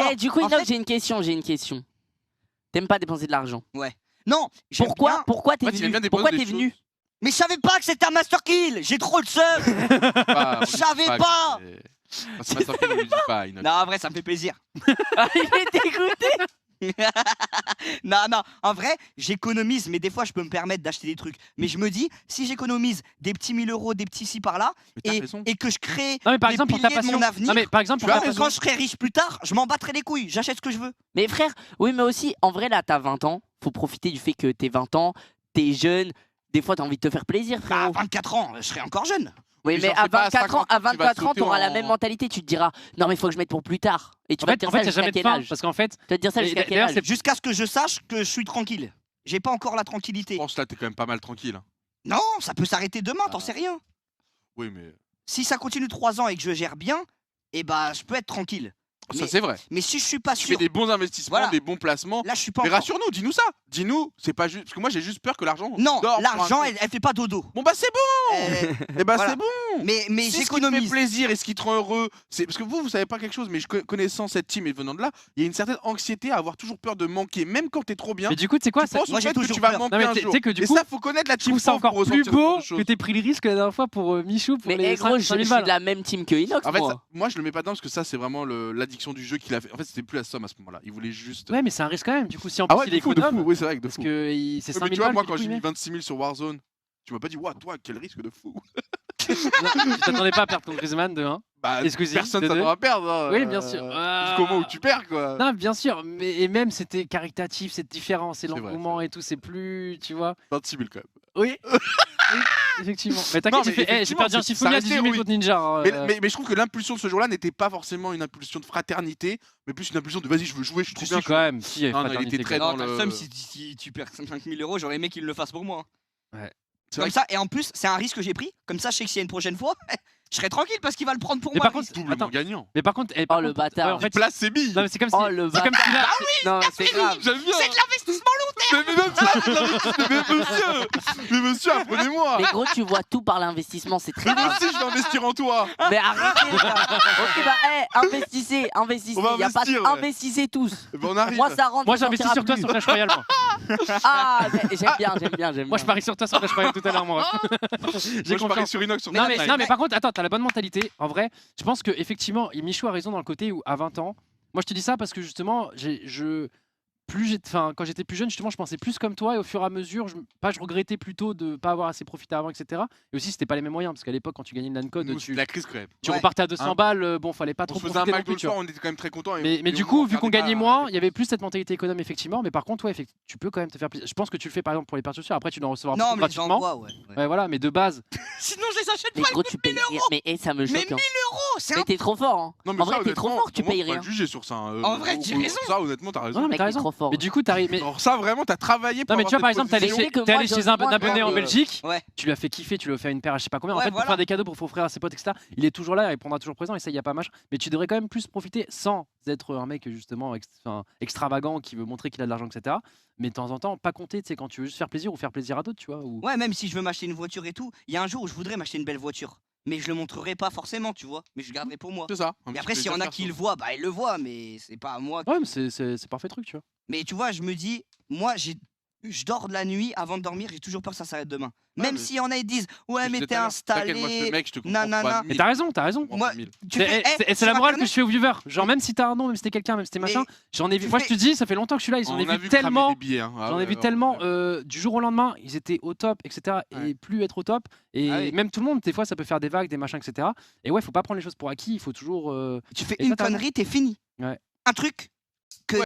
quoi. Du coup, En Inox, fait- j'ai une question. T'aimes pas dépenser de l'argent? Ouais. Non, j'aime bien. Pourquoi t'es En fait, il aime bien venu? dépenser Pourquoi des t'es venu? Mais je savais pas que c'était un master kill. J'ai trop le seum. Je savais pas. C'est pas simple, on lui dit pas, Inox. Non, en vrai, ça me fait plaisir. Ah, il est dégoûté. Non, en vrai, j'économise, mais des fois, je peux me permettre d'acheter des trucs. Mais je me dis, si j'économise des petits 1000 euros, des petits ci par là, Mais t'as raison. et que je crée Non mais par les exemple pour ta piliers de passion. mon avenir, Non mais par exemple tu pour vois, ta que passion. quand je serai riche plus tard, je m'en battrai les couilles, j'achète ce que je veux. Mais frère, oui, mais aussi, en vrai, là, t'as 20 ans. Faut profiter du fait que t'es 20 ans, t'es jeune. Des fois, t'as envie de te faire plaisir, À frérot. 24 ans, je serai encore jeune. Oui, Mais mais genre, à c'est pas à 24 ans, 50 ans que tu vas sauter t'auras la en- même mentalité. Tu te diras, non, mais il faut que je mette pour plus tard. Et tu En vas fait, te dire il n'y ça a jamais jusqu'à de quel fin âge? parce qu'en fait. Tu vas te dire ça Et jusqu'à quel d'ailleurs, âge? c'est- Jusqu'à ce que je sache que je suis tranquille. J'ai pas encore la tranquillité. Je pense que là, t'es quand même pas mal tranquille. Non, ça peut s'arrêter demain, t'en Ah. sais rien. Oui, mais. Si ça continue 3 ans et que je gère bien, eh bah, je peux être tranquille. Ça, Mais- c'est vrai. Mais si je suis pas Tu fais sûr, des bons investissements, Voilà. des bons placements. là, je suis pas Mais encore. rassure-nous, dis-nous ça. Dis-nous, c'est pas juste. Parce que moi, j'ai juste peur que l'argent. Non, dorme sur un l'argent, compte. elle fait pas dodo. Bon, bah, c'est bon. Eh bah, Voilà. c'est bon. Mais C'est ce qui te fait j'économise. plaisir et ce qui te rend heureux. C'est parce que vous savez pas quelque chose, mais connaissant cette team et venant de là, il y a une certaine anxiété à avoir toujours peur de manquer, même quand t'es trop bien. Mais du coup tu sais quoi Tu penses moi, au j'ai fait que toujours tu vas peur. manquer Non, mais un tu jour. sais que du Et coup, ça, faut connaître la je team trouve ça pauvre pour encore plus ressentir ce genre beau de choses. que t'aies pris le risque la dernière fois pour Michou pour Mais les gros, je 5000 suis balles. de la même team que Inox, En fait, moi. moi je le mets pas dedans parce que ça c'est vraiment l'addiction du jeu qu'il a fait. En fait, c'était plus la somme à ce moment-là. Il voulait juste. Ouais mais c'est un risque quand même du coup si en Ah plus ouais, il est de fou, de fou. économe Oui, c'est vrai que de parce fou. que c'est Ouais, mais 5000 tu vois, balles. moi que quand du j'ai coup, il mis met. 26 000 sur Warzone, tu m'as pas dit, ouah, toi, quel risque de fou. Non, tu t'attendais pas à perdre ton Griezmann de 1. Bah, Excusez, personne de s'attend deux. à perdre. hein, Oui bien sûr. Jusqu'au moment où tu perds, quoi. Non bien sûr mais et même c'était caritatif, c'est différent, c'est vrai, l'engouement et tout, c'est plus tu vois. 26 000 quand même. Oui. Oui, effectivement. Mais t'inquiète, Non, mais j'ai effectivement, perdu un c'est- Symphonia ça à 18 000 restait, contre Ninja. hein, Mais je trouve que l'impulsion de ce jour-là n'était pas forcément une impulsion de fraternité, mais plus une impulsion de vas-y, je veux jouer, je suis trop Si, bien. si, quand même. Si, il y avait Non, non, il fraternité, était très quand dans Non, t'as le- le seum si tu perds 5000 euros, j'aurais aimé qu'il le fasse pour moi. Ouais. C'est Comme vrai ça, et en plus, c'est un risque que j'ai pris. Comme ça, je sais que s'il y a une prochaine fois, je serai tranquille parce qu'il va le prendre pour Mais moi. par le contre, risque. Doublement attends. gagnant. Mais par contre, Oh, le bâtard. en fait, Place ses billes. non, mais c'est comme si. Oh, le c'est comme si là- Non, c'est grave. J'aime bien. C'est de l'investissement long terme. Mais même ça, c'est de l'investissement. Mais monsieur, apprenez-moi. Mais gros, tu vois tout par l'investissement, c'est très Mais moi bien. aussi, je vais investir en toi. Mais arrêtez ça. Ok, bah, investissez. On va Y a pas investir, ouais. investissez tous. Eh ben, on arrive. Moi, ça rentre. Moi, ça j'investis sortira sur toi plus. sur Clash Royale. Moi, Ah, j'aime bien. Moi, je parie sur toi sur Clash Royale tout à l'heure, moi. J'ai Moi, je parie confiance. sur Inox. Sur Non mais, Fortnite. non mais par contre attends, t'as la bonne mentalité. En vrai, je pense que effectivement Michou a raison dans le côté où à 20 ans, moi je te dis ça parce que justement quand j'étais plus jeune justement je pensais plus comme toi et au fur et à mesure je regrettais plutôt de pas avoir assez profité avant etc. Et aussi c'était pas les mêmes moyens parce qu'à l'époque quand tu gagnais une LAN code Nous, tu, c'était la crise quand même. tu Ouais. repartais à 200 Hein. balles, bon fallait pas On trop se faisait un profiter non McDo plus, le tu vois. soir, on était quand même très contents. Mais du coup, vu qu'on gagnait moins, il y avait plus cette mentalité économe effectivement. Mais par contre, ouais, tu peux quand même te faire plaisir. Je pense que tu le fais par exemple pour les pertes sociales. Après, tu dois en recevoir Non, beaucoup mais j'en gratuitement. vois, ouais. Ouais, voilà, mais de base. Sinon, je les achète Mais pas. gros, tu payes rien. Mais ça me Mais choque. hein. 1000 euros, c'est Mais un. t'es trop fort. Hein. Non, mais En ça, vrai, t'es trop honnêtement, fort, tu pour moi, payes faut pas rien. le juger sur ça. hein. En vrai, j'ai raison. Ça, honnêtement, t'as raison. Non, mais Mec, t'as t'es raison. trop fort. Mais du coup, t'arrives. Mais... Alors ça, vraiment, t'as travaillé pour Non, mais tu vois, avoir par cette exemple, position. position. t'es moi, allé je chez un vois abonné en que- Belgique. Ouais. Tu lui as fait kiffer, tu lui as offert une paire à je sais pas combien. En Ouais, fait, pour voilà. faire des cadeaux, pour offrir à ses potes, etc. Il est toujours là, il répondra toujours présent et ça, il y a pas machin. Mais tu devrais quand même plus profiter sans être un mec justement extravagant qui veut montrer qu'il a de l'argent, etc. Mais de temps en temps, pas compter, tu sais, quand tu veux juste faire plaisir ou faire plaisir à d'autres, tu vois. Ou... Ouais, même si je veux m'acheter une voiture et tout, il y a un jour où je voudrais m'acheter une belle voiture. Mais je le montrerai pas forcément, tu vois. Mais je le garderai pour moi. C'est ça. Et après, s'il y en a qui le voient, bah ils le voient, mais c'est pas à moi. Ouais, mais c'est parfait truc, tu vois. Mais tu vois, je me dis, moi, je dors de la nuit avant de dormir, j'ai toujours peur que ça s'arrête demain. Ouais, Même mais- s'il y en a, ils disent, ouais, mais t'es T'inquiète, moi, ce installé. mec, je te comprends. nanana. Mais t'as raison, t'as raison. Moi, tu fais, C'est la morale que je fais aux viewers. Genre, même si t'as un nom, même si t'es quelqu'un, même si t'es machin, j'en ai vu. tu Moi, je fais- te dis, ça fait longtemps que je suis là. Ils en On ont a vu vu cramer tellement. des billets, hein. Ah J'en ai ouais, vu ouais, tellement ouais. du jour au lendemain, ils étaient au top, etc. Et Ouais. plus être au top. Et Ah oui. même tout le monde, des fois, ça peut faire des vagues, des machins, etc. Et ouais, faut pas prendre les choses pour acquis. Il faut toujours. Tu fais Et une ça, t'as raison. connerie, t'es fini. Ouais. Un truc,